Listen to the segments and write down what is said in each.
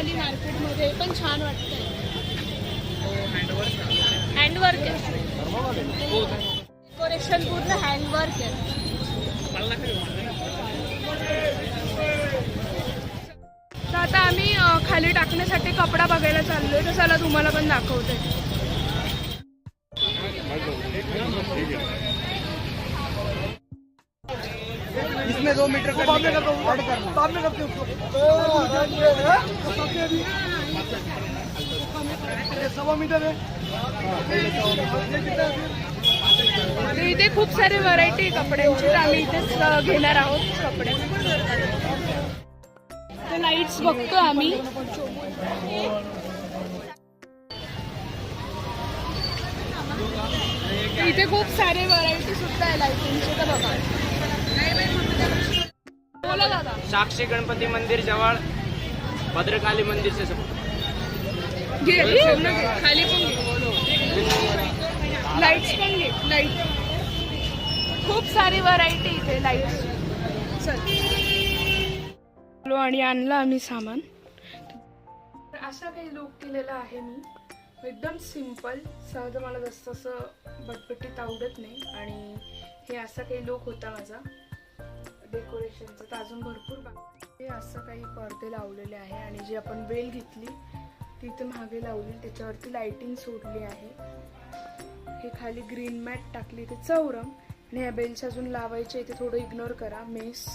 आली मार्केटमध्ये, पण छान वाटतंय. हँडवर्क आहे, डेकोरेशन पूर्ण हँडवर्क आहे. तर आता आम्ही खाली टाकण्यासाठी कपडा बघायला चाललोय, तर चला तुम्हाला पण दाखवते. इसमें 2 मीटर का बाद में करते उसको 1.25 मीटर है. इथे खूप सारे व्हरायटी कपड्यांची, तर आम्ही इथेच घेणार आहोत कपडे. तर लाईट्स बघतो आम्ही. इथे खूप सारे व्हरायटी सुद्धा आहे लाईटिंगचे, तर बघा. बोला दादा. साक्षी गणपती मंदिर जवळ भद्रकाली मंदिर से सब खाली पण लाईट्स पण घे. लाईट खूप सारी व्हरायटी इथे लाईट्स. चल आणि आणलं आम्ही सामान. असा काही लुक केलेला आहे मी, एकदम सिम्पल. सहज मला जास्त असं बटबटीत आवडत नाही, आणि हे असा काही लुक होता माझा डेकोरेशनचा. तर अजून भरपूर हे असं काही पडदे लावलेले आहे, आणि जी आपण बेल घेतली ती इथे मागे लावली, त्याच्यावरती लाइटिंग सोडली आहे. हे खाली ग्रीन मॅट टाकली, ते चौरम. आणि ह्या बेल्स अजून लावायचे, इथे थोडं इग्नोर करा मेस.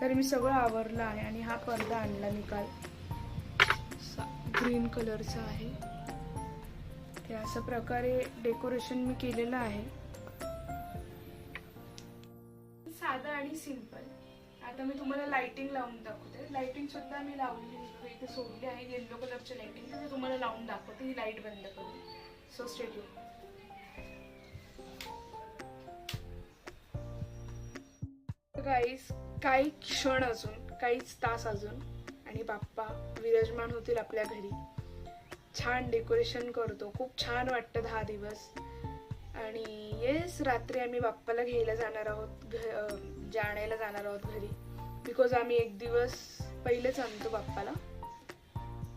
तर मी सगळं आवरलं आहे. आणि हा पडदा आणला मी काल, ग्रीन कलरचा आहे. ते अशा प्रकारे डेकोरेशन मी केलेलं आहे, साधं आणि सिंपल. आता मी तुम्हाला लाइटिंग लावून दाखवते. लाइटिंग सुद्धा मी लावली इथे सोडली आहे, येलो कलरची लाइटिंग. तर तुम्हाला लावून दाखवते. ही लाईट बंद करून. So stay tune. गाईस, काही क्षण अजून, काहीच तास अजून, आणि बाप्पा विराजमान होतील आपल्या घरी. छान डेकोरेशन करतो, खूप छान वाटतं 10 दिवस. आणि येस, रात्री आम्ही बाप्पाला घ्यायला जाणार आहोत, आणायला जाणार आहोत घरी. बिकॉज आम्ही 1 दिवस पहिलेच आणतो बाप्पाला,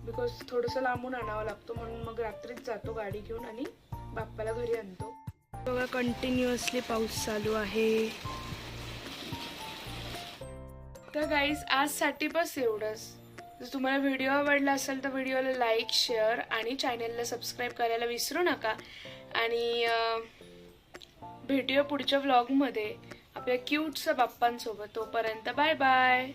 बिकॉज थोडंसं लांबून आणावं लागतो, म्हणून मग रात्रीच जातो गाडी घेऊन आणि बाप्पाला घरी आणतो. बघा, कंटिन्युअसली पाऊस चालू आहे. तर गाईज, आजसाठी बस एवढंच. जर तुम्हाला व्हिडिओ आवडला असेल तर व्हिडिओला लाईक, शेअर आणि चॅनलला सबस्क्राईब करायला विसरू नका. आणि भेटूया पुढच्या व्लॉगमध्ये आपल्या क्यूटच्या बाप्पांसोबत. तोपर्यंत बाय बाय.